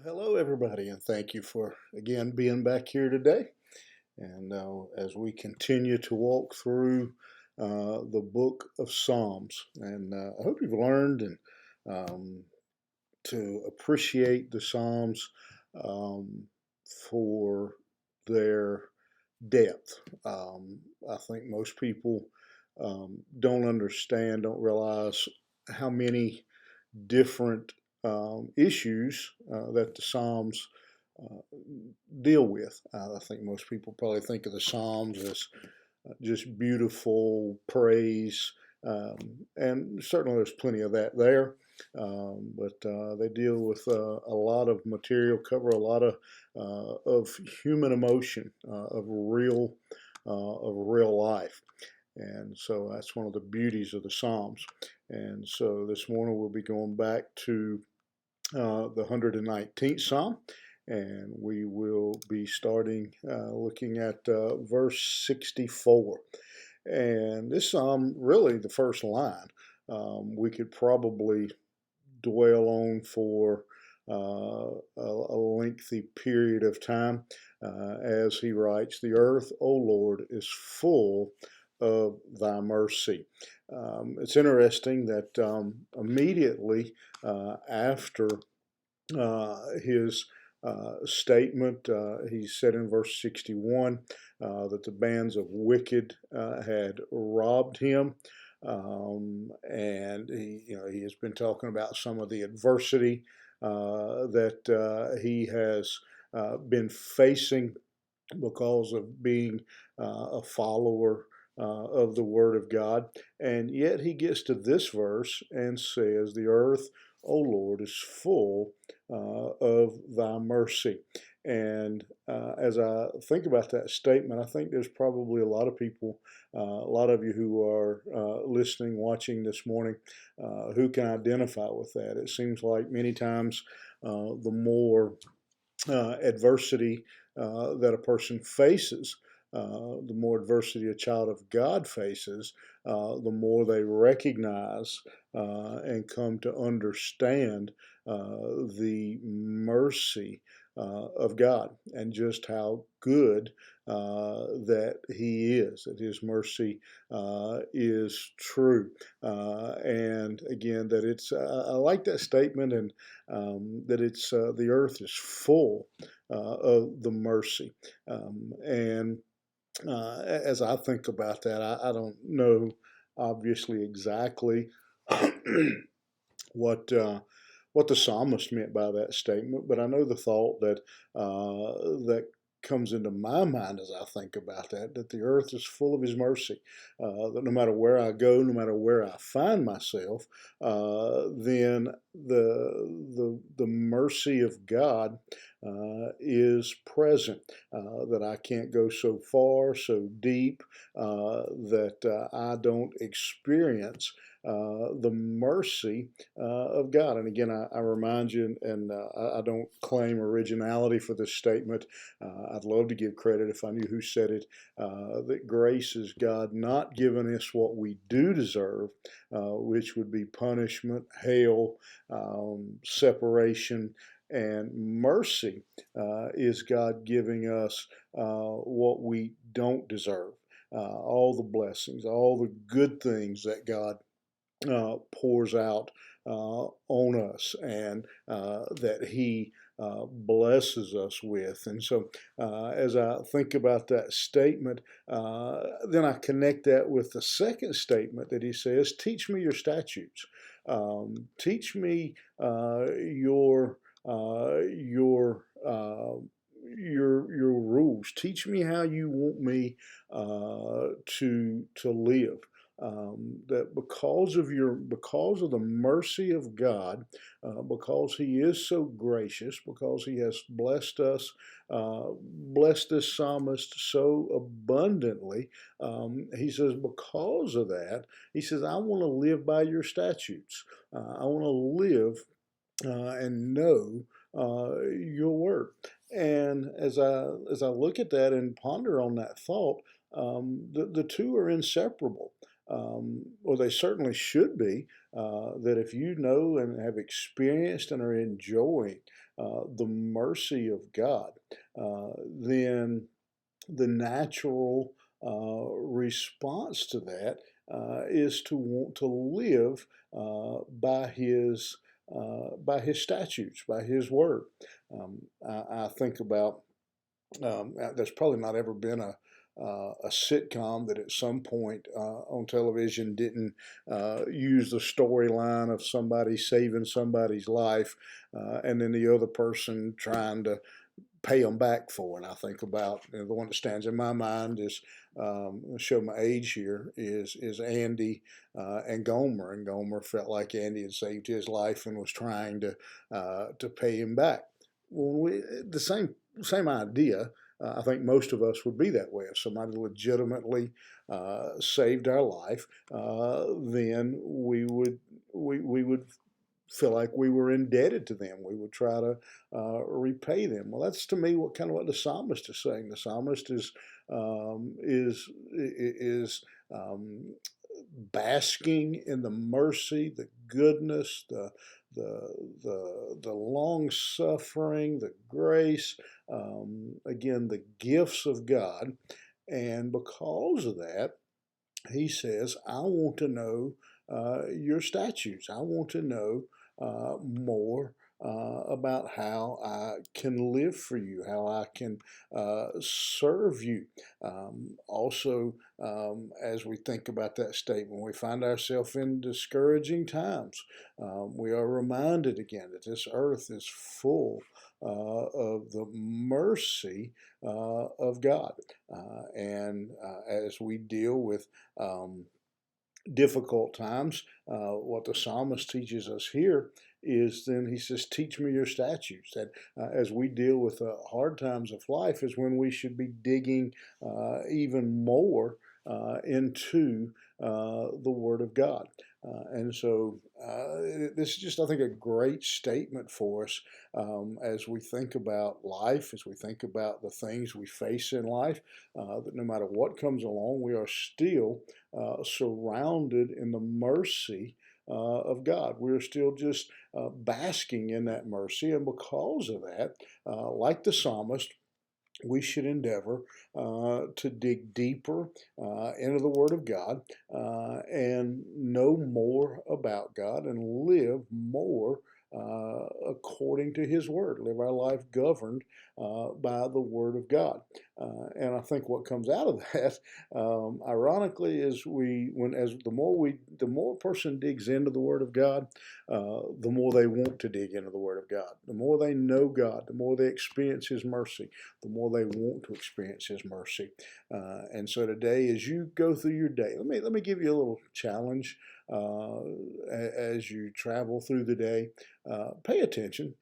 Hello, everybody, and thank you for again being back here today. And as we continue to walk through the book of Psalms, and I hope you've learned and um, to appreciate the Psalms um, for their depth. I think most people don't understand, don't realize how many different issues that the Psalms uh, deal with. I think most people probably think of the Psalms as just beautiful praise, and certainly there's plenty of that there. But they deal with a lot of material, cover a lot of human emotion, of real life. And so that's one of the beauties of the Psalms. And so this morning we'll be going back to the 119th Psalm, and we will be starting looking at verse 64. And this Psalm, really the first line, we could probably dwell on for a lengthy period of time as he writes, "The earth, O Lord, is full of thy mercy." It's interesting that immediately after his statement, he said in verse 61 that the bands of wicked had robbed him. And he has been talking about some of the adversity that he has been facing because of being a follower of the Word of God. And yet he gets to this verse and says, "The earth, O Lord, is full of thy mercy." And as I think about that statement, I think there's probably a lot of people, a lot of you who are listening, watching this morning, who can identify with that. It seems like many times the more adversity that a person faces, the more adversity a child of God faces, the more they recognize and come to understand the mercy of God and just how good that He is, that His mercy is true. And again, that I like that statement, and that it's the earth is full of the mercy. And as I think about that, I don't know obviously exactly what what the psalmist meant by that statement, but I know the thought that comes into my mind as I think about that the earth is full of His mercy. That no matter where I go, no matter where I find myself, then the mercy of God is present. That I can't go so far, so deep, that I don't experience the mercy of God. And again, I remind you, and I don't claim originality for this statement. I'd love to give credit if I knew who said it, that grace is God not giving us what we do deserve, which would be punishment, hell, separation. And mercy is God giving us what we don't deserve. All the blessings, all the good things that God pours out on us, and that He blesses us with. And so, as I think about that statement, then I connect that with the second statement that He says, "Teach me your statutes. Teach me your rules. Teach me how you want me to live." That because of the mercy of God, because He is so gracious, because He has blessed this psalmist so abundantly, he says, because of that, he says, "I want to live by your statutes. I want to live and know your word." And as I look at that and ponder on that thought, the two are inseparable. or they certainly should be, that if you know and have experienced and are enjoying the mercy of God, then the natural response to that is to want to live by His statutes, by His word. I think about there's probably not ever been a sitcom that at some point on television didn't use the storyline of somebody saving somebody's life and then the other person trying to pay them back for it. I think about the one that stands in my mind is show my age here is Andy and Gomer, and Gomer felt like Andy had saved his life and was trying to pay him back. Well, the same idea. I think most of us would be that way. If somebody legitimately saved our life, then we would feel like we were indebted to them. We would try to repay them. Well, that's to me what the psalmist is saying. The psalmist is basking in the mercy, the goodness, the long suffering, the grace, again, the gifts of God. And because of that, he says, I want to know your statutes. I want to know more about how I can live for you, how I can serve you. Also, as we think about that statement, we find ourselves in discouraging times. We are reminded again that this earth is full of the mercy of God. And as we deal with difficult times, what the psalmist teaches us here is then he says, teach me your statutes. That as we deal with hard times of life is when we should be digging even more into the Word of God. And so this is just, I think, a great statement for us as we think about life, as we think about the things we face in life, that no matter what comes along, we are still surrounded in the mercy of God. We're still just basking in that mercy. And because of that, like the psalmist, we should endeavor to dig deeper into the Word of God and know more about God and live more according to His Word. Live our life governed by the Word of God. And I think what comes out of that, ironically, is the more a person digs into the Word of God, the more they want to dig into the Word of God. The more they know God, the more they experience His mercy, the more they want to experience His mercy. And so today, as you go through your day, let me give you a little challenge as you travel through the day. Pay attention.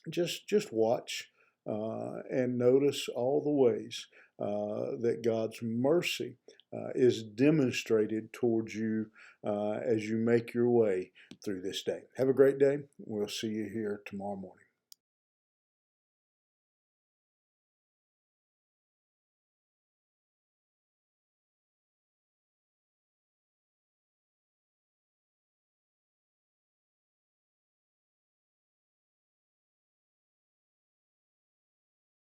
Just watch and notice all the ways that God's mercy is demonstrated towards you as you make your way through this day. Have a great day. We'll see you here tomorrow morning.